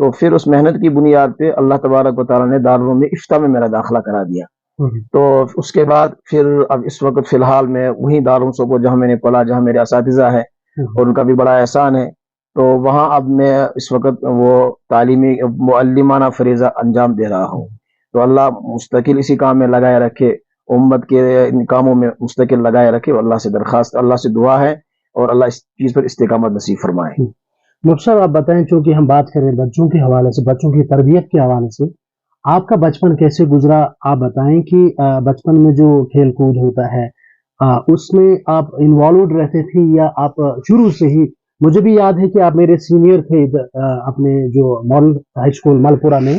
تو پھر اس محنت کی بنیاد پہ اللہ تبارک و تعالیٰ نے دارالعلوم افتاح میں میرا داخلہ کرا دیا. تو اس کے بعد پھر اب اس وقت فی الحال میں وہیں دارالعلوم سوپور جہاں میں نے پڑھا، جہاں میرے اساتذہ ہیں اور ان کا بھی بڑا احسان ہے، تو وہاں اب میں اس وقت وہ تعلیمی معلمانہ فریضہ انجام دے رہا ہوں. تو اللہ مستقل اسی کام میں لگائے رکھے، امت کے ان کاموں میں مستقل لگائے رکھے. اللہ سے درخواست، اللہ سے دعا ہے، اور اللہ اس چیز پر استقامت نصیب فرمائے. مفتی صاحب آپ بتائیں، چونکہ ہم بات کریں بچوں کے حوالے سے، بچوں کی تربیت کے حوالے سے، آپ کا بچپن کیسے گزرا؟ آپ بتائیں کہ بچپن میں جو کھیل کود ہوتا ہے اس میں آپ انوالوڈ رہتے تھے یا آپ شروع سے ہی؟ مجھے بھی یاد ہے کہ آپ میرے سینئر تھے اپنے جو مال ہائی اسکول ملپورہ میں،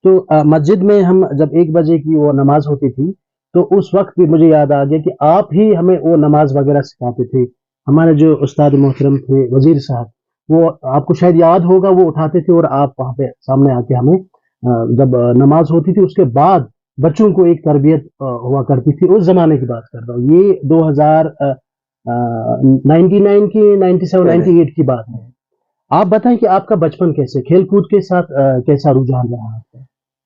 تو مسجد میں ہم جب 1 بجے کی وہ نماز ہوتی تھی تو اس وقت بھی مجھے یاد آ گیا کہ آپ ہی ہمیں وہ نماز وغیرہ سکھاتے تھے. ہمارے جو استاد محترم تھے وزیر صاحب، وہ آپ کو شاید یاد ہوگا، وہ اٹھاتے تھے اور آپ وہاں پہ سامنے آ کے ہمیں جب نماز ہوتی تھی اس کے بعد بچوں کو ایک تربیت ہوا کرتی تھی. اس زمانے کی بات کر رہا ہوں، یہ 2099 کی 97 98 کی بات ہے. آپ بتائیں کہ آپ کا بچپن کیسے کھیل کود کے ساتھ کیسا رجحان رہا آپ کا؟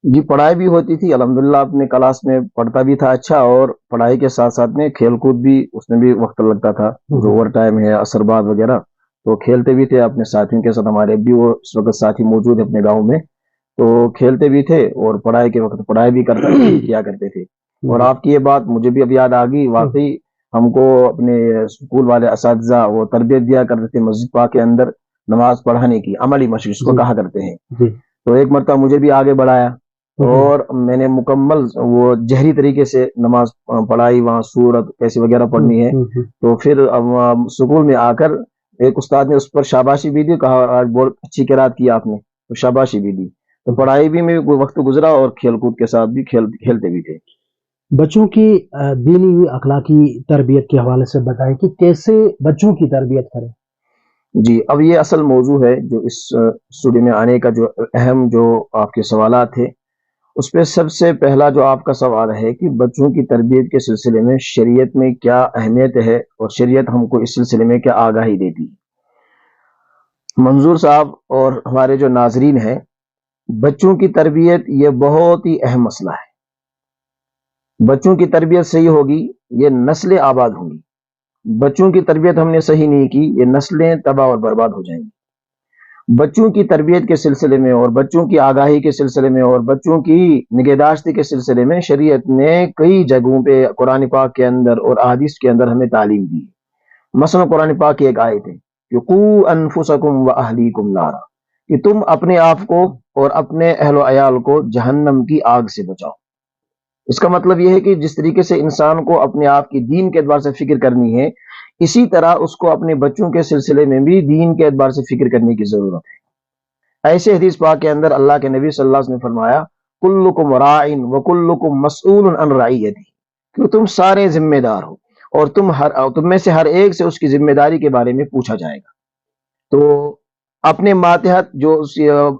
جی پڑھائی بھی ہوتی تھی الحمدللہ، اپنے کلاس میں پڑھتا بھی تھا اچھا، اور پڑھائی کے ساتھ ساتھ میں کھیل کود بھی اس میں بھی وقت لگتا تھا، جو اوور ٹائم ہے، عصر بعد وغیرہ، تو کھیلتے بھی تھے اپنے ساتھیوں کے ساتھ. ہمارے بھی وہ اس وقت ساتھی موجود ہیں اپنے گاؤں میں، تو کھیلتے بھی تھے اور پڑھائی کے وقت پڑھائی بھی کیا کرتے تھے. اور آپ کی یہ بات مجھے بھی اب یاد آ گئی، واقعی ہم کو اپنے اسکول والے اساتذہ وہ تربیت دیا کرتے تھے مسجد پاک کے اندر نماز پڑھانے کی، عملی مشق اس کو کہا کرتے ہیں. تو ایک مرتبہ مجھے بھی آگے بڑھایا اور میں نے مکمل وہ جہری طریقے سے نماز پڑھائی، وہاں سورت کیسی وغیرہ پڑھنی ہے. تو پھر سکول میں آ کر ایک استاد نے اس پر شاباشی بھی دی، کہا آج بہت اچھی قرات کی آپ نے، تو شاباشی بھی دی. تو پڑھائی بھی میں وقت گزرا اور کھیل کود کے ساتھ بھی کھیلتے بھی تھے. بچوں کی دینی اخلاقی تربیت کے حوالے سے بتائیں کہ کیسے بچوں کی تربیت کریں. جی اب یہ اصل موضوع ہے جو اس اسٹوڈیو میں آنے کا، جو اہم جو آپ کے سوالات تھے، اس پہ سب سے پہلا جو آپ کا سوال ہے کہ بچوں کی تربیت کے سلسلے میں شریعت میں کیا اہمیت ہے اور شریعت ہم کو اس سلسلے میں کیا آگاہی دیتی. منظور صاحب اور ہمارے جو ناظرین ہیں، بچوں کی تربیت یہ بہت ہی اہم مسئلہ ہے. بچوں کی تربیت صحیح ہوگی، یہ نسلیں آباد ہوں گی. بچوں کی تربیت ہم نے صحیح نہیں کی، یہ نسلیں تباہ اور برباد ہو جائیں گی. بچوں کی تربیت کے سلسلے میں اور بچوں کی آگاہی کے سلسلے میں اور بچوں کی نگہداشت کے سلسلے میں شریعت نے کئی جگہوں پہ قرآن پاک کے اندر اور احادیث کے اندر ہمیں تعلیم دی. مثلا قرآن پاک کی ایک آیت ہے کہ قوا انفسکم واہلیکم نارا، کہ تم اپنے آپ کو اور اپنے اہل و عیال کو جہنم کی آگ سے بچاؤ. اس کا مطلب یہ ہے کہ جس طریقے سے انسان کو اپنے آپ کی دین کے اعتبار سے فکر کرنی ہے، اسی طرح اس کو اپنے بچوں کے سلسلے میں بھی دین کے اعتبار سے فکر کرنے کی ضرورت ہے. ایسے حدیث پاک کے اندر اللہ کے نبی صلی اللہ علیہ وسلم نے فرمایا کلکم راعٍ وکلکم مسئول عن رعیتہ، کہ تم سارے ذمہ دار ہو اور تم میں سے ہر ایک سے اس کی ذمہ داری کے بارے میں پوچھا جائے گا. تو اپنے ماتحت جو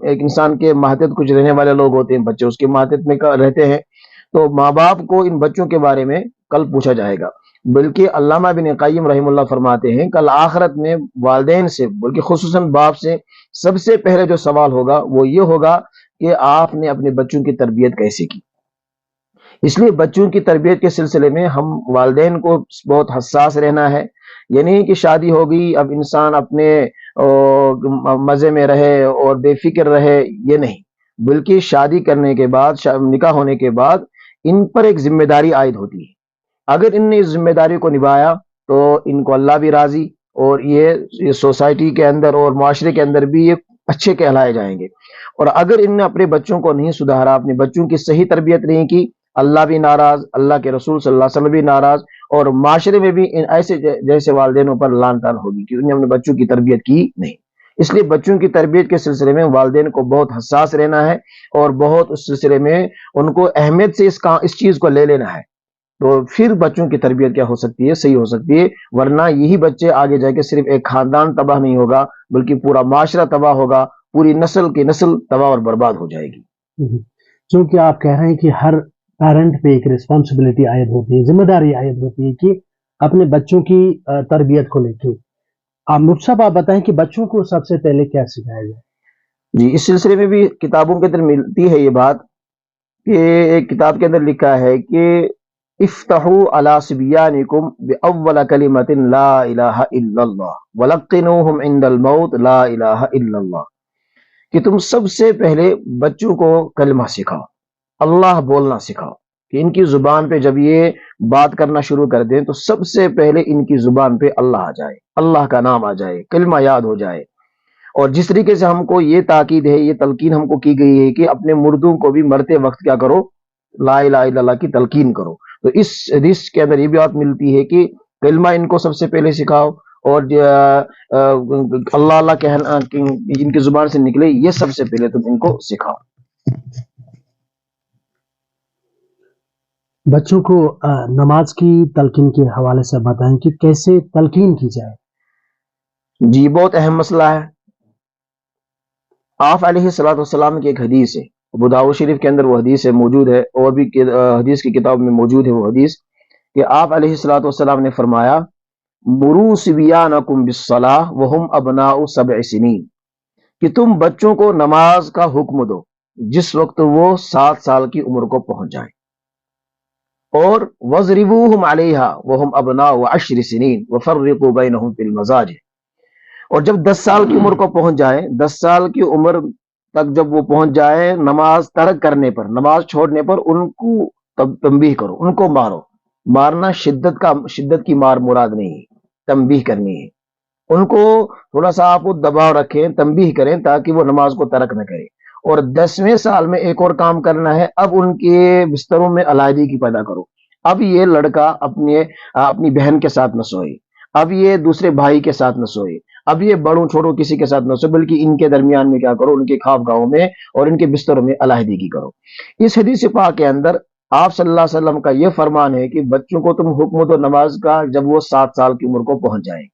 ایک انسان کے ماتحت کچھ رہنے والے لوگ ہوتے ہیں، بچے اس کے ماتحت میں رہتے ہیں، تو ماں باپ کو ان بچوں کے بارے میں کل پوچھا جائے گا. بلکہ علامہ ابن قیم رحم اللہ فرماتے ہیں کل آخرت میں والدین سے، بلکہ خصوصاً باپ سے سب سے پہلے جو سوال ہوگا وہ یہ ہوگا کہ آپ نے اپنے بچوں کی تربیت کیسے کی. اس لیے بچوں کی تربیت کے سلسلے میں ہم والدین کو بہت حساس رہنا ہے. یہ نہیں کہ شادی ہو گئی اب انسان اپنے مزے میں رہے اور بے فکر رہے، یہ نہیں، بلکہ شادی کرنے کے بعد، نکاح ہونے کے بعد ان پر ایک ذمہ داری عائد ہوتی ہے. اگر ان نے اس ذمہ داری کو نبھایا تو ان کو اللہ بھی راضی، اور یہ سوسائٹی کے اندر اور معاشرے کے اندر بھی یہ اچھے کہلائے جائیں گے. اور اگر ان نے اپنے بچوں کو نہیں سدھارا، اپنے بچوں کی صحیح تربیت نہیں کی، اللہ بھی ناراض، اللہ کے رسول صلی اللہ علیہ وسلم بھی ناراض، اور معاشرے میں بھی ایسے جیسے والدینوں پر لعن طعن ہوگی کہ انہوں نے اپنے بچوں کی تربیت کی نہیں. اس لیے بچوں کی تربیت کے سلسلے میں والدین کو بہت حساس رہنا ہے اور بہت اس سلسلے میں ان کو اہمیت سے اس چیز کو لے لینا ہے. تو پھر بچوں کی تربیت کیا ہو سکتی ہے، صحیح ہو سکتی ہے. ورنہ یہی بچے آگے جا کے صرف ایک خاندان تباہ نہیں ہوگا بلکہ پورا معاشرہ تباہ ہوگا، پوری نسل کی نسل تباہ اور برباد ہو جائے گی. چونکہ آپ کہہ رہے ہیں کہ ہر پیرنٹ پہ ایک ریسپانسبلٹی عائد ہوتی ہے، ذمہ داری عائد ہوتی ہے کہ اپنے بچوں کی تربیت کو لے کے. مفتی صاحب آپ بتائیں کہ بچوں کو سب سے پہلے کیا سکھایا جائے؟ جی اس سلسلے میں بھی کتابوں کے اندر ملتی ہے یہ بات کہ ایک کتاب کے اندر لکھا ہے کہ افتحوا علی صبیانکم باول کلمۃ لا الہ الا اللہ ولقنوہم عند الموت لا الہ الا اللہ، کہ تم سب سے پہلے بچوں کو کلمہ سکھاؤ، اللہ بولنا سکھاؤ، کہ ان کی زبان پہ جب یہ بات کرنا شروع کر دیں تو سب سے پہلے ان کی زبان پہ اللہ آ جائے، اللہ کا نام آ جائے، کلمہ یاد ہو جائے۔ اور جس طریقے سے ہم کو یہ تاکید ہے، یہ تلقین ہم کو کی گئی ہے کہ اپنے مردوں کو بھی مرتے وقت کیا کرو، لا الہ الا اللہ کی تلقین کرو، تو اس حدیث کے اندر یہ بھی بات ملتی ہے کہ کلمہ ان کو سب سے پہلے سکھاؤ، اور اللہ اللہ کہنا جن کی زبان سے نکلے یہ سب سے پہلے تم ان کو سکھاؤ۔ بچوں کو نماز کی تلقین کے حوالے سے بتائیں کہ کیسے تلقین کی جائے۔ جی بہت اہم مسئلہ ہے۔ آپ علیہ الصلوۃ والسلام کی ایک حدیث ہے، ابو داؤد شریف کے اندر وہ حدیث ہے موجود ہے، اور بھی حدیث کی کتاب میں موجود ہے وہ حدیث، کہ آپ علیہ الصلوۃ والسلام نے فرمایا مروا صبیانکم بالصلاۃ وہم ابناء 7 سنین، کہ تم بچوں کو نماز کا حکم دو جس وقت وہ 7 سال کی عمر کو پہنچ جائیں، اور وضربوہم علیہا وہم ابناء 10 سنین وفرقوا بینہم فی المضاجع، اور جب 10 سال کی عمر کو پہنچ جائیں، 10 سال کی عمر تک جب وہ پہنچ جائیں، نماز ترک کرنے پر، نماز چھوڑنے پر ان کو تنبیہ کرو، ان کو مارو۔ مارنا شدت کی مار مراد نہیں ہے، تنبیہ کرنی ہے، ان کو تھوڑا سا آپ دباؤ رکھیں، تنبیہ کریں تاکہ وہ نماز کو ترک نہ کرے۔ اور 10ویں سال میں ایک اور کام کرنا ہے، اب ان کے بستروں میں علیحدگی پیدا کرو، اب یہ لڑکا اپنی بہن کے ساتھ نہ سوئے، اب یہ دوسرے بھائی کے ساتھ نہ سوئے، اب یہ بڑوں چھوڑو کسی کے ساتھ نہ سوئے، بلکہ ان کے درمیان میں کیا کرو، ان کے خواب گاہوں میں اور ان کے بستروں میں علیحدگی کرو۔ اس حدیث پاک کے اندر آپ صلی اللہ علیہ وسلم کا یہ فرمان ہے کہ بچوں کو تم حکم دو نماز کا جب وہ 7 سال کی عمر کو پہنچ جائیں۔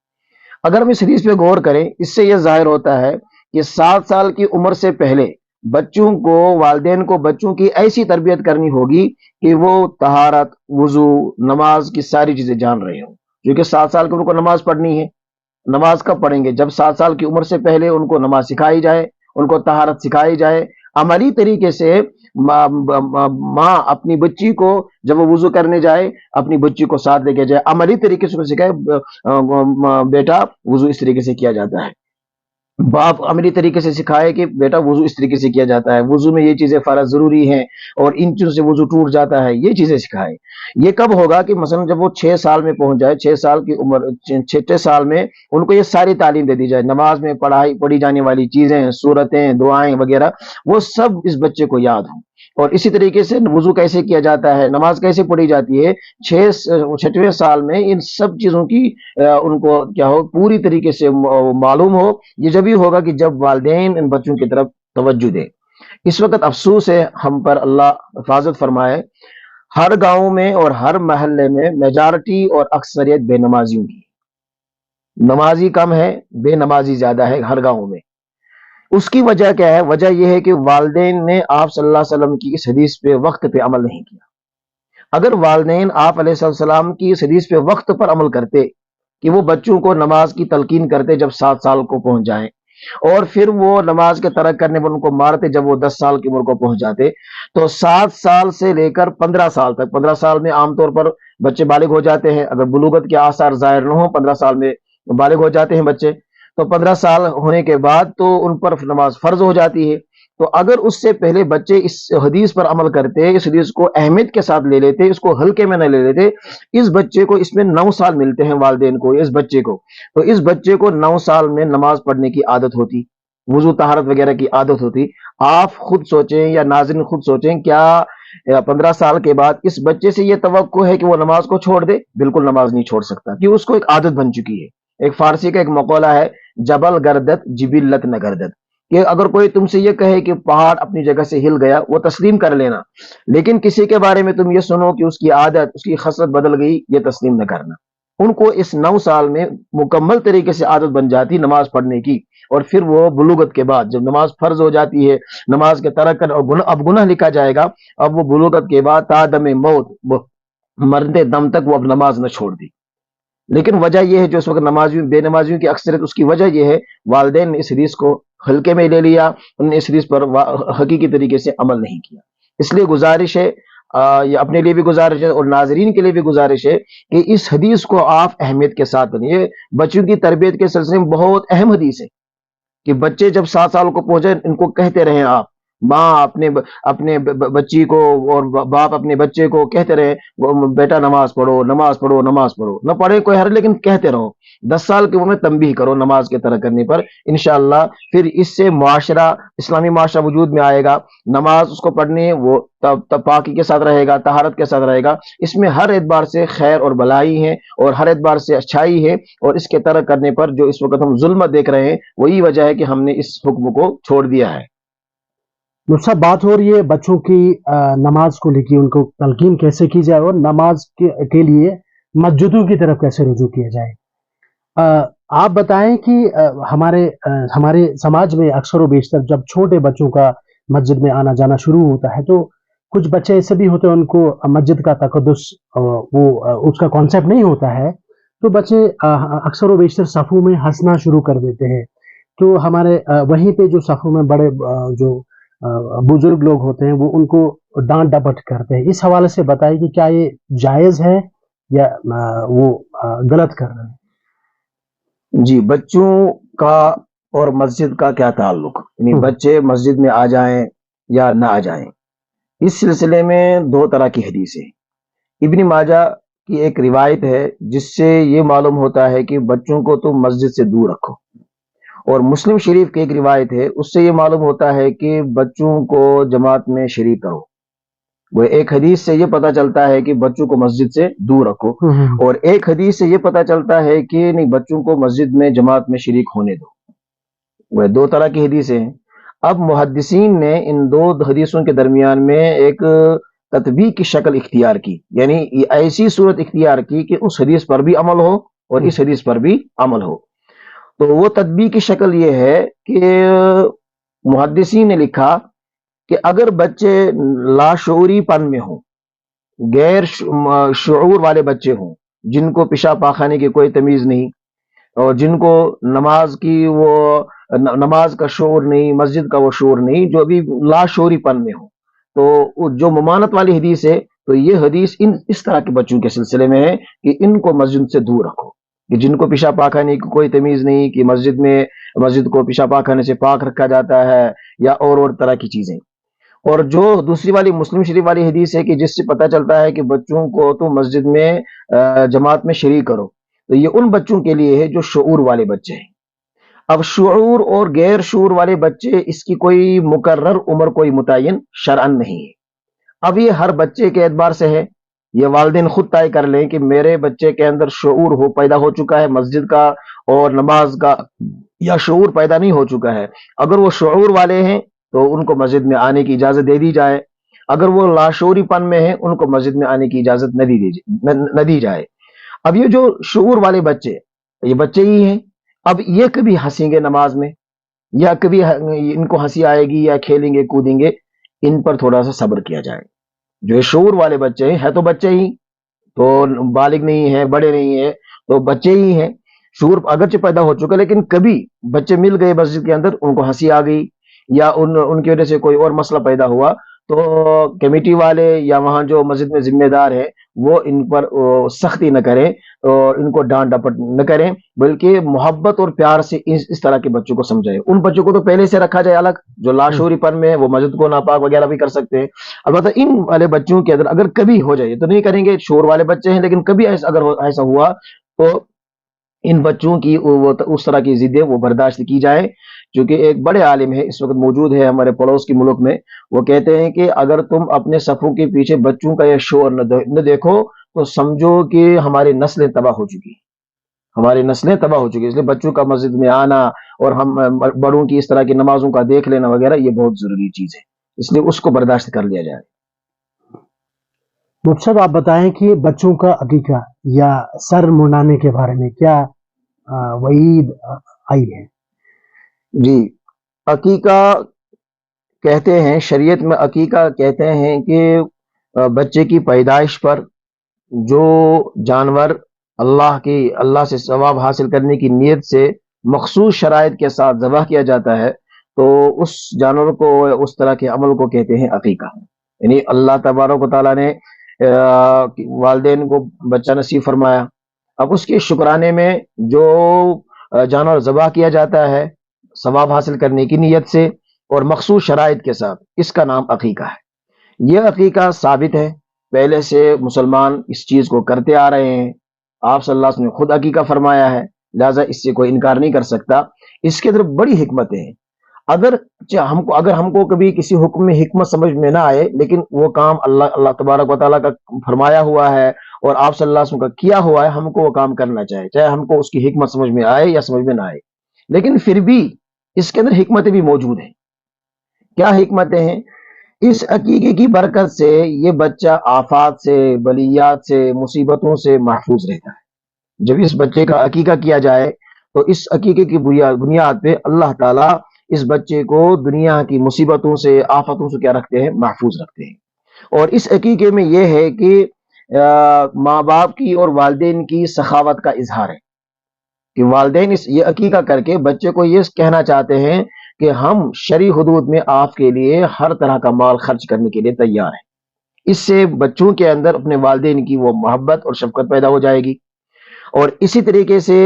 اگر ہم اس حدیث پہ غور کریں، اس سے یہ ظاہر ہوتا ہے کہ 7 سال کی عمر سے پہلے بچوں کو، والدین کو بچوں کی ایسی تربیت کرنی ہوگی کہ وہ طہارت، وضو، نماز کی ساری چیزیں جان رہے ہوں، کیونکہ 7 سال کی عمر کو نماز پڑھنی ہے۔ نماز کب پڑھیں گے؟ جب 7 سال کی عمر سے پہلے ان کو نماز سکھائی جائے، ان کو طہارت سکھائی جائے، عملی طریقے سے ماں اپنی بچی کو جب وہ وضو کرنے جائے اپنی بچی کو ساتھ لے کے جائے، عملی طریقے سے سکھائے بیٹا وضو اس طریقے سے کیا جاتا ہے، باپ عملی طریقے سے سکھائے کہ بیٹا وضو اس طریقے سے کیا جاتا ہے، وضو میں یہ چیزیں فرض ضروری ہیں اور ان چیزوں سے وضو ٹوٹ جاتا ہے، یہ چیزیں سکھائے۔ یہ کب ہوگا کہ مثلا جب وہ 6 سال میں پہنچ جائے، 6 سال کی عمر، 6 سال میں ان کو یہ ساری تعلیم دے دی جائے، نماز میں پڑھی جانے والی چیزیں، سورتیں، دعائیں وغیرہ وہ سب اس بچے کو یاد ہوں۔ اور اسی طریقے سے وضو کیسے کیا جاتا ہے، نماز کیسے پڑھی جاتی ہے، 6ویں سال میں ان سب چیزوں کی ان کو کیا ہو، پوری طریقے سے معلوم ہو۔ یہ جب ہی ہوگا کہ جب والدین ان بچوں کی طرف توجہ دے۔ اس وقت افسوس ہے ہم پر، اللہ حفاظت فرمائے، ہر گاؤں میں اور ہر محلے میں میجارٹی اور اکثریت بے نمازیوں کی، نمازی کم ہے، بے نمازی زیادہ ہے ہر گاؤں میں۔ اس کی وجہ کیا ہے؟ وجہ یہ ہے کہ والدین نے آپ صلی اللہ علیہ وسلم کی اس حدیث پہ وقت پہ عمل نہیں کیا۔ اگر والدین آپ علیہ السلام کی اس حدیث پہ وقت پر عمل کرتے کہ وہ بچوں کو نماز کی تلقین کرتے جب 7 سال کو پہنچ جائیں، اور پھر وہ نماز کے ترک کرنے پر ان کو مارتے جب وہ 10 سال کی عمر کو پہنچ جاتے، تو 7 سال سے لے کر 15 سال تک، 15 سال میں عام طور پر بچے بالغ ہو جاتے ہیں، اگر بلوغت کے آثار ظاہر نہ ہوں 15 سال میں بالغ ہو جاتے ہیں بچے، تو 15 سال ہونے کے بعد تو ان پر نماز فرض ہو جاتی ہے۔ تو اگر اس سے پہلے بچے اس حدیث پر عمل کرتے، اس حدیث کو اہمیت کے ساتھ لے لیتے، اس کو ہلکے میں نہ لے لیتے، اس بچے کو، اس میں 9 سال ملتے ہیں والدین کو اس بچے کو، تو اس بچے کو 9 سال میں نماز پڑھنے کی عادت ہوتی، وضو طہارت وغیرہ کی عادت ہوتی۔ آپ خود سوچیں یا ناظرین خود سوچیں، کیا 15 سال کے بعد اس بچے سے یہ توقع ہے کہ وہ نماز کو چھوڑ دے؟ بالکل نماز نہیں چھوڑ سکتا، کہ اس کو ایک عادت بن چکی ہے۔ ایک فارسی کا ایک مقولہ ہے، جبل گردت جبلت نہ گردت، کہ اگر کوئی تم سے یہ کہے کہ پہاڑ اپنی جگہ سے ہل گیا، وہ تسلیم کر لینا، لیکن کسی کے بارے میں تم یہ سنو کہ اس کی عادت، اس کی خصلت بدل گئی، یہ تسلیم نہ کرنا۔ ان کو اس 9 سال میں مکمل طریقے سے عادت بن جاتی نماز پڑھنے کی، اور پھر وہ بلوغت کے بعد جب نماز فرض ہو جاتی ہے، نماز کے ترک کر اب گناہ لکھا جائے گا، اب وہ بلوغت کے بعد تا دم موت، مرتے دم تک وہ اب نماز نہ چھوڑ دی۔ لیکن وجہ یہ ہے جو اس وقت نمازیوں بے نمازیوں کی اکثریت، اس کی وجہ یہ ہے والدین نے اس حدیث کو ہلکے میں لے لیا، انہوں نے اس حدیث پر حقیقی طریقے سے عمل نہیں کیا۔ اس لیے گزارش ہے، یہ اپنے لیے بھی گزارش ہے اور ناظرین کے لیے بھی گزارش ہے کہ اس حدیث کو آپ اہمیت کے ساتھ کریں۔ یہ بچوں کی تربیت کے سلسلے میں بہت اہم حدیث ہے کہ بچے جب 7 سال کو پہنچے ان کو کہتے رہیں، آپ ماں اپنے بچی کو اور باپ اپنے بچے کو کہتے رہے بیٹا نماز پڑھو نماز پڑھو نماز پڑھو، نہ پڑھے کوئی حرج لیکن کہتے رہو۔ 10 سال کی عمر میں تنبیہ کرو نماز کے طرح کرنے پر، انشاءاللہ پھر اس سے معاشرہ، اسلامی معاشرہ وجود میں آئے گا۔ نماز اس کو پڑھنی ہے، وہ تب پاکی کے ساتھ رہے گا، طہارت کے ساتھ رہے گا، اس میں ہر اعتبار سے خیر اور بلائی ہے اور ہر اعتبار سے اچھائی ہے، اور اس کے طرح کرنے پر جو اس وقت ہم ظلم دیکھ رہے ہیں وہی وجہ ہے کہ ہم نے اس حکم کو چھوڑ دیا ہے۔ مجھ سے بات ہو رہی ہے بچوں کی نماز کو لے کے، ان کو تلقین کیسے کی جائے اور نماز کے لیے مسجدوں کی طرف کیسے رجوع کیا جائے۔ آپ بتائیں کہ ہمارے سماج میں اکثر و بیشتر جب چھوٹے بچوں کا مسجد میں آنا جانا شروع ہوتا ہے تو کچھ بچے ایسے بھی ہوتے ہیں ان کو مسجد کا تقدس وہ اس کا کانسیپٹ نہیں ہوتا ہے، تو بچے اکثر و بیشتر صفوں میں ہنسنا شروع کر دیتے ہیں۔ تو ہمارے وہیں پہ جو صفوں میں بڑے جو بزرگ لوگ ہوتے ہیں وہ ان کو ڈانٹ ڈپٹ کرتے ہیں۔ اس حوالے سے بتائیں کہ کیا یہ جائز ہے یا وہ غلط کر رہے ہیں؟ جی، بچوں کا اور مسجد کا کیا تعلق، یعنی بچے مسجد میں آ جائیں یا نہ آ جائیں، اس سلسلے میں 2 طرح کی حدیث ہے۔ ابن ماجہ کی ایک روایت ہے جس سے یہ معلوم ہوتا ہے کہ بچوں کو تم مسجد سے دور رکھو، اور مسلم شریف کی ایک روایت ہے اس سے یہ معلوم ہوتا ہے کہ بچوں کو جماعت میں شریک کرو۔ وہ ایک حدیث سے یہ پتہ چلتا ہے کہ بچوں کو مسجد سے دور رکھو، اور ایک حدیث سے یہ پتہ چلتا ہے کہ نہیں بچوں کو مسجد میں جماعت میں شریک ہونے دو۔ وہ 2 طرح کی حدیثیں ہیں۔ اب محدثین نے ان 2 حدیثوں کے درمیان میں ایک تطبیق کی شکل اختیار کی، یعنی ایسی صورت اختیار کی کہ اس حدیث پر بھی عمل ہو اور اس حدیث پر بھی عمل ہو۔ تو وہ تطبیق کی شکل یہ ہے کہ محدثین نے لکھا کہ اگر بچے لاشعوری پن میں ہوں، غیر شعور والے بچے ہوں، جن کو پیشاب پاخانے کی کوئی تمیز نہیں، اور جن کو نماز کا شعور نہیں، مسجد کا وہ شعور نہیں، جو ابھی لاشعوری پن میں ہوں، تو جو ممانت والی حدیث ہے تو یہ حدیث اس طرح کے بچوں کے سلسلے میں ہے کہ ان کو مسجد سے دور رکھو، کہ جن کو پیشاب پاخانے کی کوئی تمیز نہیں، کہ مسجد کو پیشاب پاخانے سے پاک رکھا جاتا ہے یا اور طرح کی چیزیں۔ اور جو دوسری والی مسلم شریف والی حدیث ہے کہ جس سے پتہ چلتا ہے کہ بچوں کو تو مسجد میں جماعت میں شریک کرو، تو یہ ان بچوں کے لیے ہے جو شعور والے بچے ہیں۔ اب شعور اور غیر شعور والے بچے، اس کی کوئی مقرر عمر کوئی متعین شرعن نہیں ہے۔ اب یہ ہر بچے کے اعتبار سے ہے، یہ والدین خود طے کر لیں کہ میرے بچے کے اندر شعور پیدا ہو چکا ہے مسجد کا اور نماز کا، یا شعور پیدا نہیں ہو چکا ہے۔ اگر وہ شعور والے ہیں تو ان کو مسجد میں آنے کی اجازت دے دی جائے، اگر وہ لاشعوری پن میں ہیں ان کو مسجد میں آنے کی اجازت نہ دی جائے۔ اب یہ جو شعور والے بچے، یہ بچے ہی ہیں، اب یہ کبھی ہنسیں گے نماز میں، یا کبھی ان کو ہنسی آئے گی، یا کھیلیں گے کودیں گے، ان پر تھوڑا سا صبر کیا جائے۔ جو شعور والے بچے ہیں تو بچے ہی، تو بالغ نہیں ہیں، بڑے نہیں ہیں، تو بچے ہی ہیں، شعور اگرچہ پیدا ہو چکا، لیکن کبھی بچے مل گئے مسجد کے اندر، ان کو ہنسی آ گئی یا ان کی وجہ سے کوئی اور مسئلہ پیدا ہوا، تو کمیٹی والے یا وہاں جو مسجد میں ذمہ دار ہیں وہ ان پر سختی نہ کریں اور ان کو ڈانٹ ڈپٹ نہ کریں، بلکہ محبت اور پیار سے اس طرح کے بچوں کو سمجھائیں۔ ان بچوں کو تو پہلے سے رکھا جائے الگ، جو لاشعوری پن میں وہ مسجد کو ناپاک وغیرہ بھی کر سکتے ہیں۔ البتہ ان والے بچوں کے اندر اگر کبھی ہو جائے، تو نہیں کریں گے، شعور والے بچے ہیں، لیکن کبھی اگر ایسا ہوا تو ان بچوں کی اس طرح کی ضدیں وہ برداشت کی جائے۔ چونکہ ایک بڑے عالم ہے اس وقت موجود ہے ہمارے پڑوس کے ملک میں، وہ کہتے ہیں کہ اگر تم اپنے صفوں کے پیچھے بچوں کا یہ شعور نہ دیکھو تو سمجھو کہ ہماری نسلیں تباہ ہو چکی، ہماری نسلیں تباہ ہو چکی۔ اس لیے بچوں کا مسجد میں آنا اور ہم بڑوں کی اس طرح کی نمازوں کا دیکھ لینا وغیرہ یہ بہت ضروری چیز ہے، اس لیے اس کو برداشت کر لیا جائے۔ مفتی صاحب آپ بتائیں کہ بچوں کا عقیقہ یا سر منڈانے کے بارے میں کیا وعید آئی ہے؟ جی، عقیقہ کہتے ہیں، شریعت میں عقیقہ کہتے ہیں کہ بچے کی پیدائش پر جو جانور اللہ سے ثواب حاصل کرنے کی نیت سے مخصوص شرائط کے ساتھ ذبح کیا جاتا ہے تو اس جانور کو اس طرح کے عمل کو کہتے ہیں عقیقہ. یعنی اللہ تبارک و تعالیٰ نے والدین کو بچہ نصیب فرمایا، اب اس کے شکرانے میں جو جانور ذبح کیا جاتا ہے ثواب حاصل کرنے کی نیت سے اور مخصوص شرائط کے ساتھ، اس کا نام عقیقہ ہے. یہ عقیقہ ثابت ہے، پہلے سے مسلمان اس چیز کو کرتے آ رہے ہیں. آپ صلی اللہ علیہ وسلم نے خود عقیقہ فرمایا ہے، لہذا اس سے کوئی انکار نہیں کر سکتا. اس کے اندر بڑی حکمتیں ہیں. اگر ہم کو کبھی کسی حکم میں حکمت سمجھ میں نہ آئے، لیکن وہ کام اللہ تبارک و تعالیٰ کا فرمایا ہوا ہے اور آپ صلی اللہ علیہ وسلم کا کیا ہوا ہے، ہم کو وہ کام کرنا چاہے، چاہے ہم کو اس کی حکمت سمجھ میں آئے یا سمجھ میں نہ آئے. لیکن پھر بھی اس کے اندر حکمتیں بھی موجود ہیں. کیا حکمتیں ہیں؟ اس عقیقے کی برکت سے یہ بچہ آفات سے، بلیات سے، مصیبتوں سے محفوظ رہتا ہے. جب اس بچے کا عقیقہ کیا جائے تو اس عقیقے کی بنیاد پہ اللہ تعالیٰ اس بچے کو دنیا کی مصیبتوں سے، آفتوں سے کیا رکھتے ہیں؟ محفوظ رکھتے ہیں. اور اس عقیقے میں یہ ہے کہ ماں باپ کی اور والدین کی سخاوت کا اظہار ہے کہ والدین یہ عقیقہ کر کے بچے کو یہ کہنا چاہتے ہیں کہ ہم شرعی حدود میں آپ کے لیے ہر طرح کا مال خرچ کرنے کے لیے تیار ہیں. اس سے بچوں کے اندر اپنے والدین کی وہ محبت اور شفقت پیدا ہو جائے گی. اور اسی طریقے سے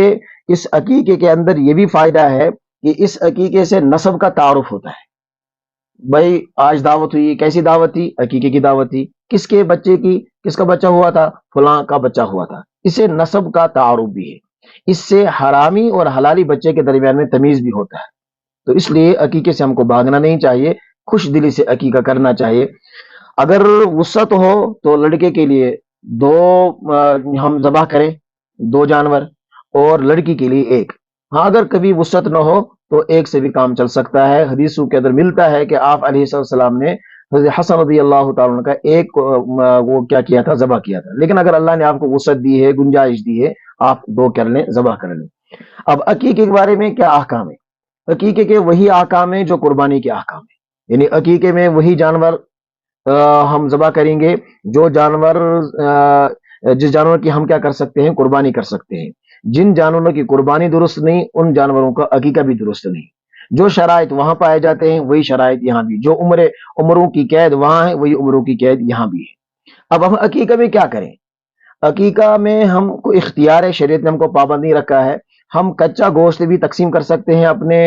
اس عقیقے کے اندر یہ بھی فائدہ ہے کہ اس عقیقے سے نسب کا تعارف ہوتا ہے. بھائی آج دعوت ہوئی، کیسی دعوت تھی؟ عقیقے کی دعوت تھی. کس کے بچے کی؟ کس کا بچہ ہوا تھا؟ فلاں کا بچہ ہوا تھا. اسے نسب کا تعارف بھی ہے. اس سے حرامی اور حلالی بچے کے درمیان میں تمیز بھی ہوتا ہے. تو اس لیے عقیقے سے ہم کو بھاگنا نہیں چاہیے، خوش دلی سے عقیقہ کرنا چاہیے. اگر وسعت ہو تو لڑکے کے لیے ہم ذبح کریں 2 جانور اور لڑکی کے لیے 1. ہاں اگر کبھی وسعت نہ ہو تو 1 سے بھی کام چل سکتا ہے. حدیثوں کے اندر ملتا ہے کہ آپ علیہ السلام نے حضرت حسن رضی اللہ تعالیٰ کا ایک وہ کیا تھا؟ ذبح کیا تھا. لیکن اگر اللہ نے آپ کو وسعت دی ہے، گنجائش دی ہے، آپ 2 کر لیں، ذبح کر لیں. اب عقیقے کے بارے میں کیا احکام ہے؟ عقیقے کے وہی احکام ہیں جو قربانی کے احکام ہیں. یعنی عقیقے میں وہی جانور ہم ذبح کریں گے جو جانور جس جانور کی ہم کیا کر سکتے ہیں؟ قربانی کر سکتے ہیں. جن جانوروں کی قربانی درست نہیں، ان جانوروں کا عقیقہ بھی درست نہیں. جو شرائط وہاں پائے جاتے ہیں وہی شرائط یہاں بھی. جو عمروں کی قید وہاں ہے وہی عمروں کی قید یہاں بھی ہے. اب ہم عقیقہ میں کیا کریں؟ عقیقہ میں ہم کو اختیار ہے، شریعت نے ہم کو پابند نہیں رکھا ہے. ہم کچا گوشت بھی تقسیم کر سکتے ہیں اپنے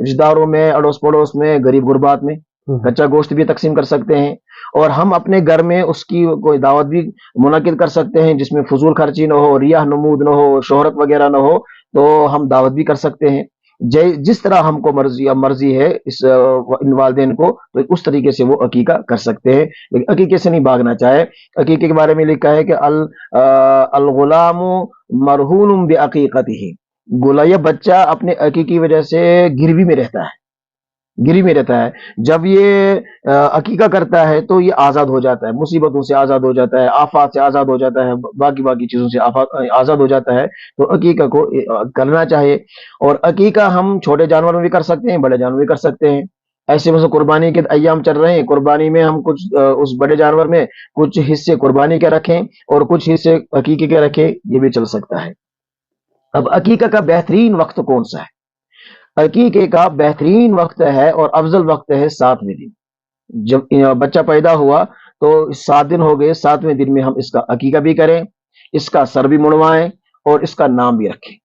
رشتہ داروں میں، اڑوس پڑوس میں، غریب غربات میں. کچا گوشت بھی تقسیم کر سکتے ہیں. اور ہم اپنے گھر میں اس کی کوئی دعوت بھی منعقد کر سکتے ہیں جس میں فضول خرچی نہ ہو، ریاح نمود نہ ہو، شہرت وغیرہ نہ ہو. تو ہم دعوت بھی کر سکتے ہیں جس طرح ہم کو مرضی ہے ان والدین کو، تو اس طریقے سے وہ عقیقہ کر سکتے ہیں. لیکن عقیقے سے نہیں بھاگنا چاہے. عقیقے کے بارے میں لکھا ہے کہ الغلام مرہون بعقیقتہ، یہ بچہ اپنے عقیقے کی وجہ سے گروی میں رہتا ہے. جب یہ عقیقہ کرتا ہے تو یہ آزاد ہو جاتا ہے، مصیبتوں سے آزاد ہو جاتا ہے، آفات سے آزاد ہو جاتا ہے، باقی چیزوں سے آزاد ہو جاتا ہے. تو عقیقہ کو کرنا چاہیے. اور عقیقہ ہم چھوٹے جانور میں بھی کر سکتے ہیں، بڑے جانور بھی کر سکتے ہیں. ایسے میں قربانی کے ایام چل رہے ہیں، قربانی میں ہم کچھ اس بڑے جانور میں کچھ حصے قربانی کے رکھیں اور کچھ حصے عقیقے کے رکھیں، یہ بھی چل سکتا ہے. اب عقیقہ کا بہترین وقت کون سا ہے؟ عقیقے کا بہترین وقت ہے اور افضل وقت ہے 7ویں دن. جب بچہ پیدا ہوا تو 7 دن ہو گئے، 7ویں دن میں ہم اس کا عقیقہ بھی کریں، اس کا سر بھی منڈوائیں اور اس کا نام بھی رکھیں.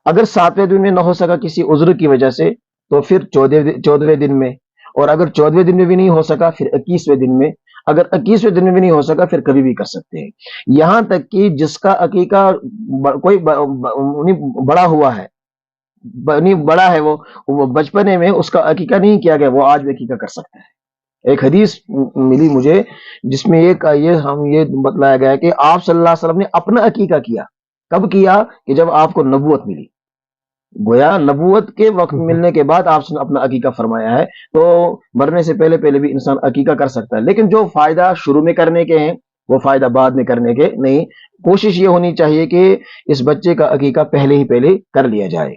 اگر 7ویں دن میں نہ ہو سکا کسی عذر کی وجہ سے تو پھر 14ویں دن میں، اور اگر 14ویں دن میں بھی نہیں ہو سکا پھر 21ویں دن میں. اگر 21ویں دن میں بھی نہیں ہو سکا پھر کبھی بھی کر سکتے ہیں. یہاں تک کہ جس کا عقیقہ کوئی بڑا ہوا ہے، بڑا ہے، وہ بچپنے میں اس کا عقیقہ نہیں کیا گیا، وہ آج بھی عقیقہ کر سکتا ہے. ایک حدیث ملی مجھے جس میں یہ بتلایا گیا کہ آپ صلی اللہ علیہ وسلم نے اپنا عقیقہ کیا. کب کیا؟ کہ جب آپ کو نبوت ملی. گویا نبوت کے وقت ملنے کے بعد آپ نے اپنا عقیقہ فرمایا ہے. تو مرنے سے پہلے بھی انسان عقیقہ کر سکتا ہے، لیکن جو فائدہ شروع میں کرنے کے ہیں وہ فائدہ بعد میں کرنے کے نہیں. کوشش یہ ہونی چاہیے کہ اس بچے کا عقیقہ پہلے کر لیا جائے.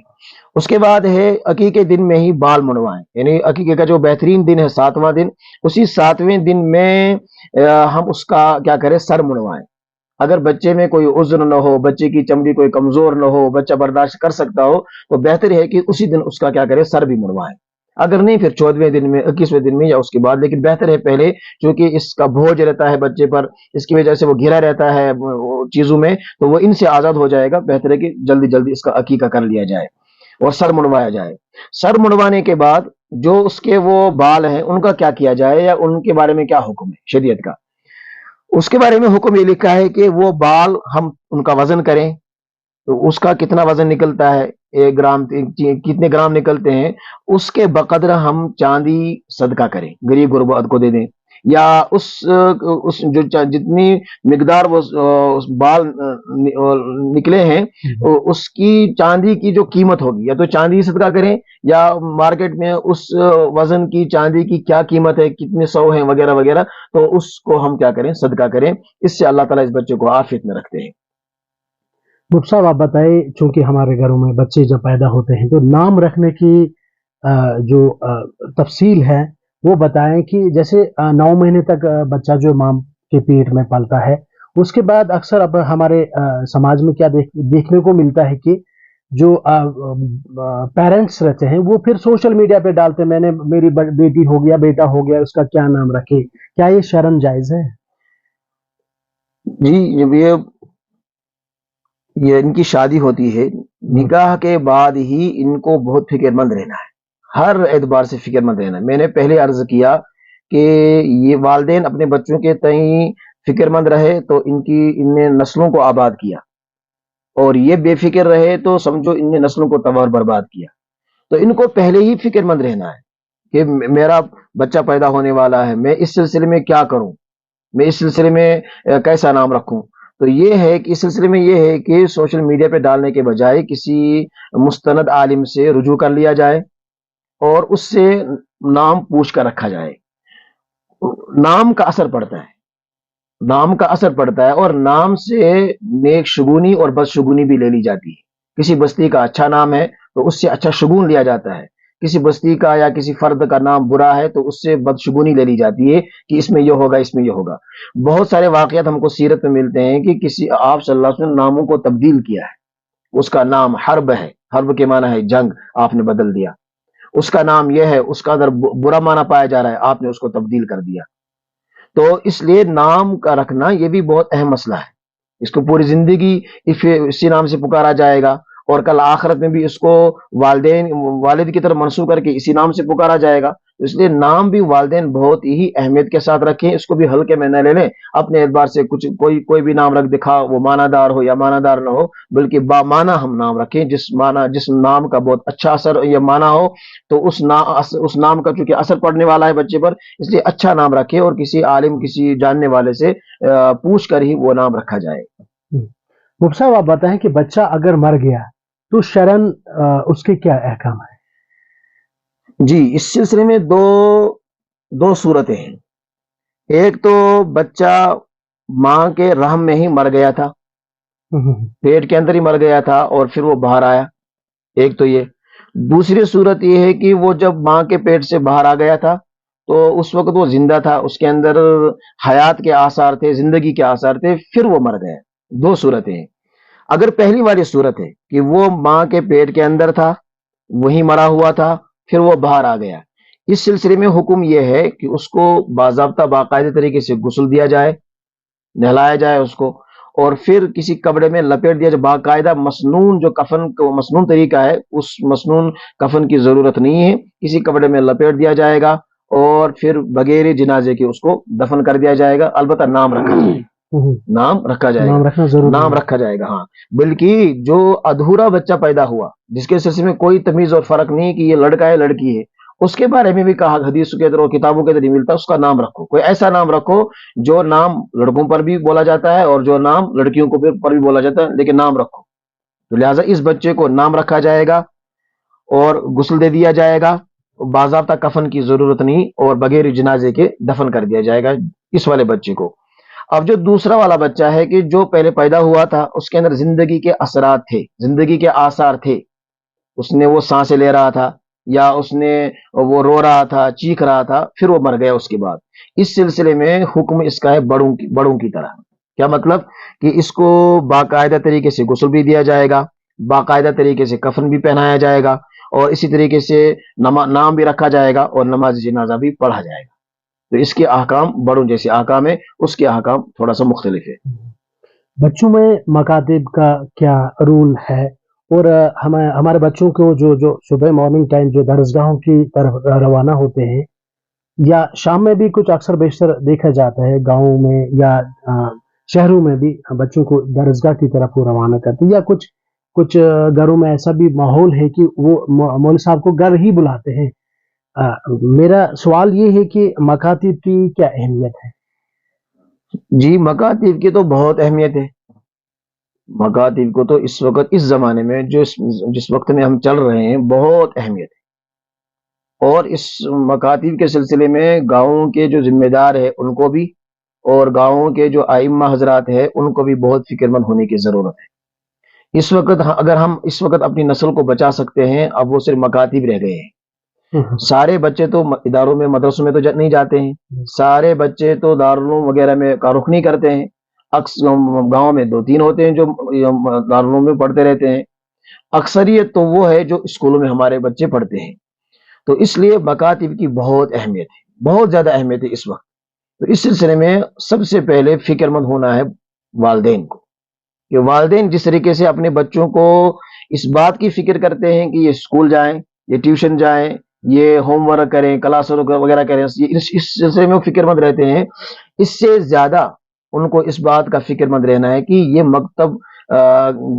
اس کے بعد ہے عقیقے دن میں ہی بال منڈوائیں. یعنی عقیقے کا جو بہترین دن ہے 7واں دن، اسی 7ویں دن میں ہم اس کا کیا کریں؟ سر منڈوائیں. اگر بچے میں کوئی عذر نہ ہو، بچے کی چمڑی کوئی کمزور نہ ہو، بچہ برداشت کر سکتا ہو، تو بہتر ہے کہ اسی دن اس کا کیا کرے، سر بھی منڈوائے. اگر نہیں پھر 14ویں دن میں، 21ویں دن میں یا اس کے بعد، لیکن بہتر ہے پہلے، کیونکہ اس کا بوجھ رہتا ہے بچے پر، اس کی وجہ سے وہ گھرا رہتا ہے چیزوں میں، تو وہ ان سے آزاد ہو جائے گا. بہتر ہے کہ جلدی جلدی اس کا عقیقہ کر لیا جائے اور سر منڈوایا جائے. سر منڈوانے کے بعد جو اس کے وہ بال ہیں ان کا کیا کیا جائے، یا ان کے بارے میں کیا حکم ہے شریعت کا. اس کے بارے میں حکم یہ لکھا ہے کہ وہ بال ہم ان کا وزن کریں. تو اس کا کتنا وزن نکلتا ہے، 1 گرام، کتنے گرام نکلتے ہیں، اس کے بقدر ہم چاندی صدقہ کریں، غریب غربات کو دے دیں. یا اس جو جتنی مقدار وہ بال نکلے ہیں، اس کی چاندی کی جو قیمت ہوگی، یا تو چاندی صدقہ کریں، یا مارکیٹ میں اس وزن کی چاندی کی کیا قیمت ہے، کتنے 100 ہیں وغیرہ وغیرہ، تو اس کو ہم کیا کریں، صدقہ کریں. اس سے اللہ تعالیٰ اس بچے کو عافیت میں رکھتے ہیں. مفتی صاحب آپ بتائیں، چونکہ ہمارے گھروں میں بچے جب پیدا ہوتے ہیں تو نام رکھنے کی جو تفصیل ہے وہ بتائیں. کہ جیسے 9 مہینے تک بچہ جو ماں کے پیٹ میں پلتا ہے، اس کے بعد اکثر اب ہمارے سماج میں کیا دیکھنے کو ملتا ہے کہ جو پیرنٹس رہتے ہیں وہ پھر سوشل میڈیا پہ ڈالتے ہیں، میں نے میری بیٹی ہو گیا، بیٹا ہو گیا، اس کا کیا نام رکھے. کیا یہ شرعاً جائز ہے؟ جی، جب یہ ان کی شادی ہوتی ہے، نکاح کے بعد ہی ان کو بہت فکر مند رہنا ہے، ہر اعتبار سے فکر مند رہنا ہے. میں نے پہلے عرض کیا کہ یہ والدین اپنے بچوں کے تئیں فکر مند رہے تو ان نے نسلوں کو آباد کیا، اور یہ بے فکر رہے تو سمجھو ان نے نسلوں کو تباہ اور برباد کیا. تو ان کو پہلے ہی فکر مند رہنا ہے کہ میرا بچہ پیدا ہونے والا ہے، میں اس سلسلے میں کیا کروں، میں اس سلسلے میں کیسا نام رکھوں. تو یہ ہے کہ اس سلسلے میں یہ ہے کہ سوشل میڈیا پہ ڈالنے کے بجائے کسی مستند عالم سے رجوع کر لیا جائے اور اس سے نام پوچھ کر رکھا جائے. نام کا اثر پڑتا ہے، نام کا اثر پڑتا ہے، اور نام سے نیک شگونی اور بد شگونی بھی لے لی جاتی ہے. کسی بستی کا اچھا نام ہے تو اس سے اچھا شگون لیا جاتا ہے. کسی بستی کا یا کسی فرد کا نام برا ہے تو اس سے بدشگونی لے لی جاتی ہے کہ اس میں یہ ہوگا، اس میں یہ ہوگا. بہت سارے واقعات ہم کو سیرت میں ملتے ہیں کہ کسی آپ صلی اللہ علیہ وسلم نے ناموں کو تبدیل کیا ہے. اس کا نام حرب ہے، حرب کے معنی ہے جنگ، آپ نے بدل دیا. اس کا نام یہ ہے، اس کا اندر برا معنی پایا جا رہا ہے، آپ نے اس کو تبدیل کر دیا. تو اس لیے نام کا رکھنا یہ بھی بہت اہم مسئلہ ہے. اس کو پوری زندگی اسی نام سے پکارا جائے گا، اور کل آخرت میں بھی اس کو والد کی طرف منسوب کر کے اسی نام سے پکارا جائے گا. اس لیے نام بھی والدین بہت ہی اہمیت کے ساتھ رکھیں، اس کو بھی ہلکے میں نہ لے لیں. اپنے اعتبار سے کوئی بھی نام رکھ دکھا، وہ معنی دار ہو یا معنی دار نہ ہو، بلکہ با معنی ہم نام رکھیں. جس نام کا بہت اچھا اثر یا معنی ہو، تو اس نام کا چونکہ اثر پڑنے والا ہے بچے پر، اس لیے اچھا نام رکھے اور کسی عالم، کسی جاننے والے سے پوچھ کر ہی وہ نام رکھا جائے. مفتی صاحب آپ بتائیں کہ بچہ اگر مر گیا تو شرعاً اس کے کیا احکام ہیں؟ جی، اس سلسلے میں دو صورتیں ہیں. ایک تو بچہ ماں کے رحم میں ہی مر گیا تھا، پیٹ کے اندر ہی مر گیا تھا اور پھر وہ باہر آیا، ایک تو یہ. دوسری صورت یہ ہے کہ وہ جب ماں کے پیٹ سے باہر آ گیا تھا تو اس وقت وہ زندہ تھا، اس کے اندر حیات کے آثار تھے، زندگی کے آثار تھے، پھر وہ مر گیا. دو صورتیں ہیں. اگر پہلی والی صورت ہے کہ وہ ماں کے پیٹ کے اندر تھا، وہی مرا ہوا تھا، پھر وہ باہر آ گیا، اس سلسلے میں حکم یہ ہے کہ اس کو باضابطہ باقاعدہ طریقے سے غسل دیا جائے، نہلایا جائے اس کو، اور پھر کسی کپڑے میں لپیٹ دیا جائے. باقاعدہ مسنون جو کفن کو مسنون طریقہ ہے، اس مسنون کفن کی ضرورت نہیں ہے، کسی کپڑے میں لپیٹ دیا جائے گا اور پھر بغیر جنازے کے اس کو دفن کر دیا جائے گا. البتہ نام رکھا جائے گا، نام رکھا جائے نام گا، رکھنا ضروری نام ہے. رکھا جائے گا. ہاں، بلکہ جو ادھورا بچہ پیدا ہوا، جس کے سلسلے میں کوئی تمیز اور فرق نہیں کہ یہ لڑکا ہے لڑکی ہے، اس کے بارے میں بھی کہا، حدیث کے اندر اور کتابوں کے اندر نہیں ملتا. اس کا نام رکھو، کوئی ایسا نام رکھو جو نام لڑکوں پر بھی بولا جاتا ہے اور جو نام لڑکیوں کو پر بھی بولا جاتا ہے، لیکن نام رکھو. تو لہٰذا اس بچے کو نام رکھا جائے گا اور غسل دے دیا جائے گا، باضابطہ کفن کی ضرورت نہیں، اور بغیر جنازے کے دفن کر دیا جائے گا اس والے بچے کو. اب جو دوسرا والا بچہ ہے کہ جو پہلے پیدا ہوا تھا، اس کے اندر زندگی کے اثرات تھے، زندگی کے آثار تھے، اس نے وہ سانسیں لے رہا تھا، یا اس نے وہ رو رہا تھا، چیخ رہا تھا، پھر وہ مر گیا اس کے بعد. اس سلسلے میں حکم اس کا ہے بڑوں کی طرح کیا مطلب کہ اس کو باقاعدہ طریقے سے غسل بھی دیا جائے گا، باقاعدہ طریقے سے کفن بھی پہنایا جائے گا، اور اسی طریقے سے نام بھی رکھا جائے گا اور نماز جنازہ بھی پڑھا جائے گا. تو اس کے احکام بڑوں جیسے احکام ہے، اس کے احکام تھوڑا سا مختلف ہے. بچوں میں مکاتب کا کیا رول ہے؟ اور ہمارے بچوں کو جو صبح مارننگ ٹائم جو درسگاہوں کی طرف روانہ ہوتے ہیں، یا شام میں بھی کچھ اکثر بیشتر دیکھا جاتا ہے گاؤں میں یا شہروں میں بھی بچوں کو درسگاہ کی طرف وہ روانہ کرتے ہیں، یا کچھ گھروں میں ایسا بھی ماحول ہے کہ وہ مولوی صاحب کو گھر ہی بلاتے ہیں. میرا سوال یہ ہے کہ مکاتب کی کیا اہمیت ہے؟ جی، مکاتب کی تو بہت اہمیت ہے. مکاتب کو تو اس وقت اس زمانے میں جس وقت میں ہم چل رہے ہیں بہت اہمیت ہے. اور اس مکاتب کے سلسلے میں گاؤں کے جو ذمہ دار ہے ان کو بھی، اور گاؤں کے جو ائمہ حضرات ہیں ان کو بھی بہت فکر مند ہونے کی ضرورت ہے. اس وقت اگر ہم اس وقت اپنی نسل کو بچا سکتے ہیں، اب وہ صرف مکاتب رہ گئے ہیں. سارے بچے تو اداروں میں مدرسوں میں تو نہیں جاتے ہیں، سارے بچے تو دارالعلوم وغیرہ میں کا رخ نہیں کرتے ہیں. گاؤں میں 2-3 ہوتے ہیں جو دارالعلوم میں پڑھتے رہتے ہیں. اکثریت تو وہ ہے جو اسکولوں میں ہمارے بچے پڑھتے ہیں. تو اس لیے مکاتب کی بہت اہمیت ہے، بہت زیادہ اہمیت ہے اس وقت. تو اس سلسلے میں سب سے پہلے فکر مند ہونا ہے والدین کو، کہ والدین جس طریقے سے اپنے بچوں کو اس بات کی فکر کرتے ہیں کہ یہ اسکول جائیں، یہ ٹیوشن جائیں، یہ ہوم ورک کریں، کلاس وغیرہ کریں، اس سلسلے میں وہ فکر مند رہتے ہیں. اس سے زیادہ ان کو اس بات کا فکر مند رہنا ہے کہ یہ مکتب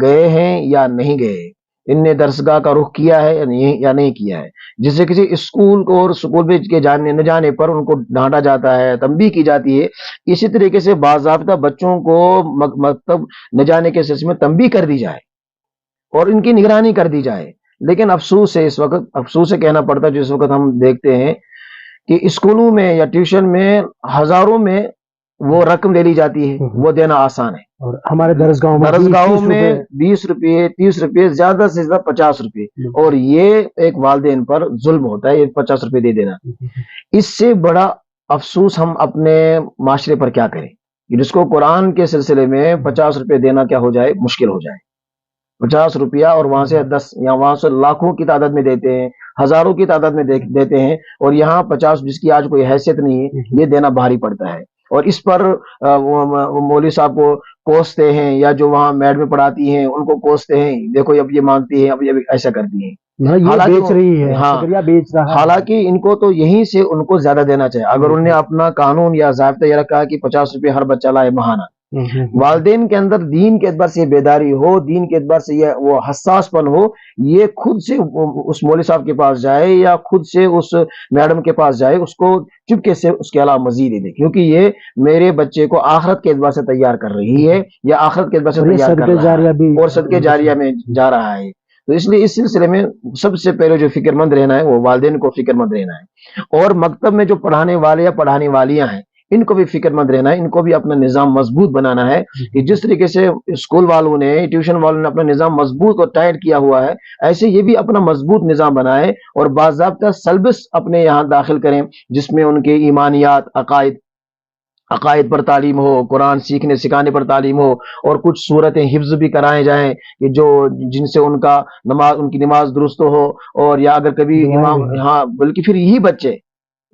گئے ہیں یا نہیں گئے، ان نے درسگاہ کا رخ کیا ہے یا نہیں کیا ہے. جسے کسی اسکول کو اور اسکول میں کے نہ جانے پر ان کو ڈانٹا جاتا ہے، تنبیہ کی جاتی ہے، اسی طریقے سے باضابطہ بچوں کو مکتب نہ جانے کے سلسلے میں تنبیہ کر دی جائے اور ان کی نگرانی کر دی جائے. لیکن افسوس ہے، اس وقت افسوس سے کہنا پڑتا ہے، جس وقت ہم دیکھتے ہیں کہ اسکولوں میں یا ٹیوشن میں ہزاروں میں وہ رقم لے لی جاتی ہے، وہ دینا آسان ہے. اور ہمارے درسگاہوں میں 20 روپے 30 روپے زیادہ سے زیادہ 50 روپے، اور یہ ایک والدین پر ظلم ہوتا ہے یہ 50 روپے دے دینا. اس سے بڑا افسوس ہم اپنے معاشرے پر کیا کریں، جس کو قرآن کے سلسلے میں 50 روپے دینا کیا ہو جائے، مشکل ہو جائے. 50 روپیہ اور وہاں سے 10 یا وہاں سے لاکھوں کی تعداد میں دیتے ہیں، ہزاروں کی تعداد میں دیتے ہیں، اور یہاں 50 جس کی آج کوئی حیثیت نہیں ہے یہ دینا بھاری پڑتا ہے. اور اس پر مولوی صاحب کو کوستے ہیں، یا جو وہاں میڈ میں پڑھاتی ہیں ان کو کوستے ہیں، دیکھو اب یہ مانگتی ہیں، اب یہ ایسا کرتی ہیں. بیچ رہی ہے، شکریہ بیچ رہا ہے. حالانکہ ان کو تو یہیں سے ان کو زیادہ دینا چاہیے. اگر انہوں نے اپنا قانون یا ضابطہ یہ رکھا کہ 50 روپے ہر بچہ لائے ماہانہ، والدین کے اندر دین کے اعتبار سے یہ بیداری ہو، دین کے اعتبار سے یہ وہ حساس پن ہو، یہ خود سے اس مولوی صاحب کے پاس جائے یا خود سے اس میڈم کے پاس جائے، اس کو چپکے سے اس کے علاوہ مزید دے، کیونکہ یہ میرے بچے کو آخرت کے اعتبار سے تیار کر رہی ہے، یا آخرت کے اعتبار سے تیار کر رہا ہے اور صدقے جاریہ میں جا رہا ہے. تو اس لیے اس سلسلے میں سب سے پہلے جو فکر مند رہنا ہے وہ والدین کو فکر مند رہنا ہے. اور مکتب میں جو پڑھانے والے یا پڑھانے والیاں ہیں ان کو بھی فکر مند رہنا ہے، ان کو بھی اپنا نظام مضبوط بنانا ہے، کہ جس طریقے سے اسکول والوں نے ٹیوشن والوں نے اپنا نظام مضبوط اور ٹائٹ کیا ہوا ہے، ایسے یہ بھی اپنا مضبوط نظام بنائے اور باضابطہ سلبس اپنے یہاں داخل کریں، جس میں ان کے ایمانیات، عقائد پر تعلیم ہو، قرآن سیکھنے سکھانے پر تعلیم ہو، اور کچھ صورتیں حفظ بھی کرائے جائیں کہ جن سے ان کی نماز درست ہو. اور یا اگر کبھی امام، ہاں بلکہ پھر یہی بچے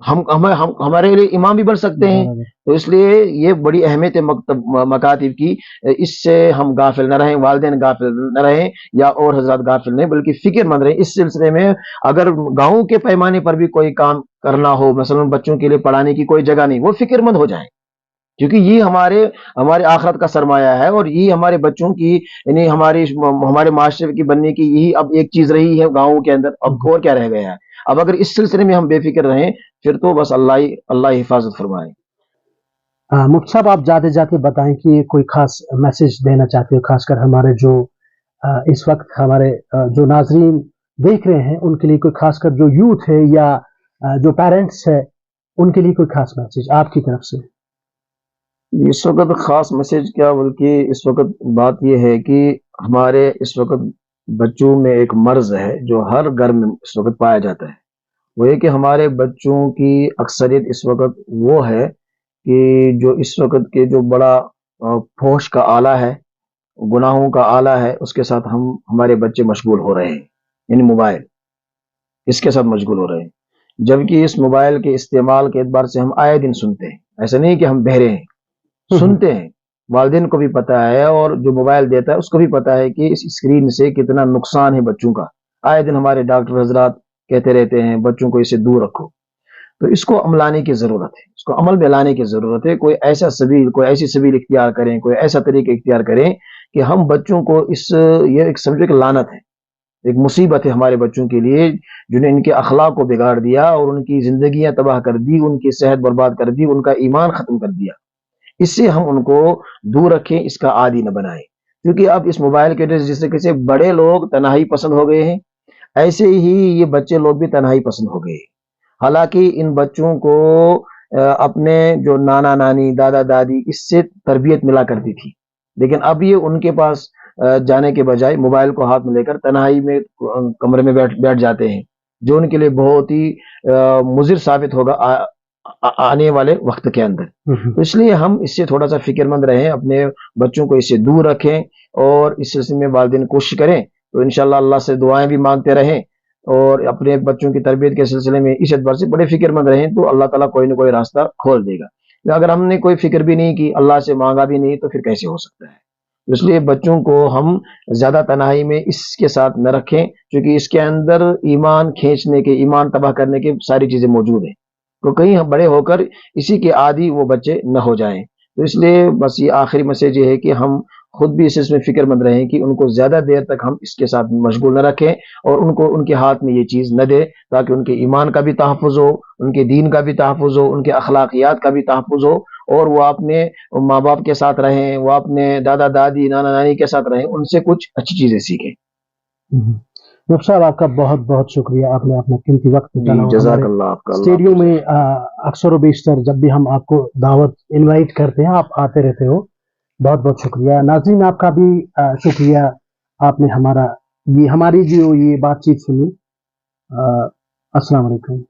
ہمارے لیے امام بھی بن سکتے ہیں. تو اس لیے یہ بڑی اہمیت ہے مکاتب کی. اس سے ہم غافل نہ رہیں، والدین غافل نہ رہیں، یا اور حضرات غافل نہیں بلکہ فکر مند رہیں. اس سلسلے میں اگر گاؤں کے پیمانے پر بھی کوئی کام کرنا ہو، مثلا بچوں کے لیے پڑھانے کی کوئی جگہ نہیں، وہ فکر مند ہو جائیں، کیونکہ یہ ہمارے آخرت کا سرمایہ ہے، اور یہ ہمارے بچوں کی، یعنی ہمارے معاشرے کی بننے کی یہی اب ایک چیز رہی ہے گاؤں کے اندر. اب اور کیا رہ گیا ہے؟ اب اگر اس سلسلے میں ہم بے فکر رہیں پھر تو بس اللہ حفاظت فرمائے. مفتی صاحب، آپ جاتے جاتے بتائیں کہ کوئی خاص میسج دینا چاہتے ہو، خاص کر ہمارے جو اس وقت ہمارے جو ناظرین دیکھ رہے ہیں ان کے لیے، کوئی خاص کر جو یوتھ ہے یا جو پیرنٹس ہے ان کے لیے کوئی خاص میسج آپ کی طرف سے. اس وقت خاص میسج کیا، بلکہ اس وقت بات یہ ہے کہ ہمارے اس وقت بچوں میں ایک مرض ہے جو ہر گھر میں اس وقت پایا جاتا ہے. وہ یہ کہ ہمارے بچوں کی اکثریت اس وقت وہ ہے کہ جو اس وقت کے جو بڑا فحش کا آلہ ہے، گناہوں کا آلہ ہے، اس کے ساتھ ہمارے بچے مشغول ہو رہے ہیں، یعنی موبائل، اس کے ساتھ مشغول ہو رہے ہیں، جبکہ اس موبائل کے استعمال کے اعتبار سے ہم آئے دن سنتے ہیں، ایسا نہیں کہ ہم بہرے ہیں، سنتے ہیں، والدین کو بھی پتا ہے اور جو موبائل دیتا ہے اس کو بھی پتا ہے کہ اس اسکرین سے کتنا نقصان ہے بچوں کا، آئے دن ہمارے ڈاکٹر حضرات کہتے رہتے ہیں بچوں کو اسے دور رکھو، تو اس کو عمل لانے کی ضرورت ہے، اس کو عمل میں لانے کی ضرورت ہے، کوئی ایسی سبیل اختیار کریں، کوئی ایسا طریقہ اختیار کریں کہ ہم بچوں کو یہ ایک سمجھو کہ لعنت ہے، ایک مصیبت ہے ہمارے بچوں کے لیے، جنہیں ان کے اخلاق کو بگاڑ دیا اور ان کی زندگیاں تباہ کر دی، ان کی صحت برباد کر دی، ان کا ایمان ختم کر دیا، اس سے ہم ان کو دور رکھیں، اس کا عادی نہ بنائیں، کیونکہ اب اس موبائل کے جس سے کیسے بڑے لوگ تنہائی پسند ہو گئے ہیں، ایسے ہی یہ بچے لوگ بھی تنہائی پسند ہو گئے ہیں۔ حالانکہ ان بچوں کو اپنے جو نانا نانی دادا دادی اس سے تربیت ملا کرتی تھی، لیکن اب یہ ان کے پاس جانے کے بجائے موبائل کو ہاتھ میں لے کر تنہائی میں کمرے میں بیٹھ جاتے ہیں، جو ان کے لیے بہت ہی مضر ثابت ہوگا آنے والے وقت کے اندر۔ تو اس لیے ہم اس سے تھوڑا سا فکر مند رہیں، اپنے بچوں کو اس سے دور رکھیں، اور اس سلسلے میں والدین کوشش کریں تو انشاءاللہ اللہ سے دعائیں بھی مانگتے رہیں، اور اپنے بچوں کی تربیت کے سلسلے میں اس اعتبار سے بڑے فکر مند رہیں تو اللہ تعالیٰ کوئی نہ کوئی راستہ کھول دے گا۔ اگر ہم نے کوئی فکر بھی نہیں کی، اللہ سے مانگا بھی نہیں، تو پھر کیسے ہو سکتا ہے؟ اس لیے بچوں کو ہم زیادہ تنہائی میں اس کے ساتھ نہ رکھیں، کیونکہ اس کے اندر ایمان کھینچنے کے، ایمان تباہ کرنے کے ساری چیزیں موجود ہیں، تو کہیں ہم بڑے ہو کر اسی کے عادی وہ بچے نہ ہو جائیں۔ تو اس لیے بس یہ آخری میسج یہ ہے کہ ہم خود بھی اس میں فکر مند رہیں کہ ان کو زیادہ دیر تک ہم اس کے ساتھ مشغول نہ رکھیں، اور ان کو ان کے ہاتھ میں یہ چیز نہ دے، تاکہ ان کے ایمان کا بھی تحفظ ہو، ان کے دین کا بھی تحفظ ہو، ان کے اخلاقیات کا بھی تحفظ ہو، اور وہ اپنے ماں باپ کے ساتھ رہیں، وہ اپنے دادا دادی نانا نانی کے ساتھ رہیں، ان سے کچھ اچھی چیزیں سیکھیں۔ ڈاکٹر صاحب آپ کا بہت بہت شکریہ، آپ نے اپنا قیمتی وقت نکالا۔ جزاک اللہ، آپ کا اللہ اسٹوڈیو میں اکثر و بیشتر جب بھی ہم آپ کو دعوت انوائٹ کرتے ہیں آپ آتے رہتے ہو، بہت بہت شکریہ۔ ناظرین آپ کا بھی شکریہ، آپ نے ہماری جو یہ بات چیت سنی۔ السلام علیکم۔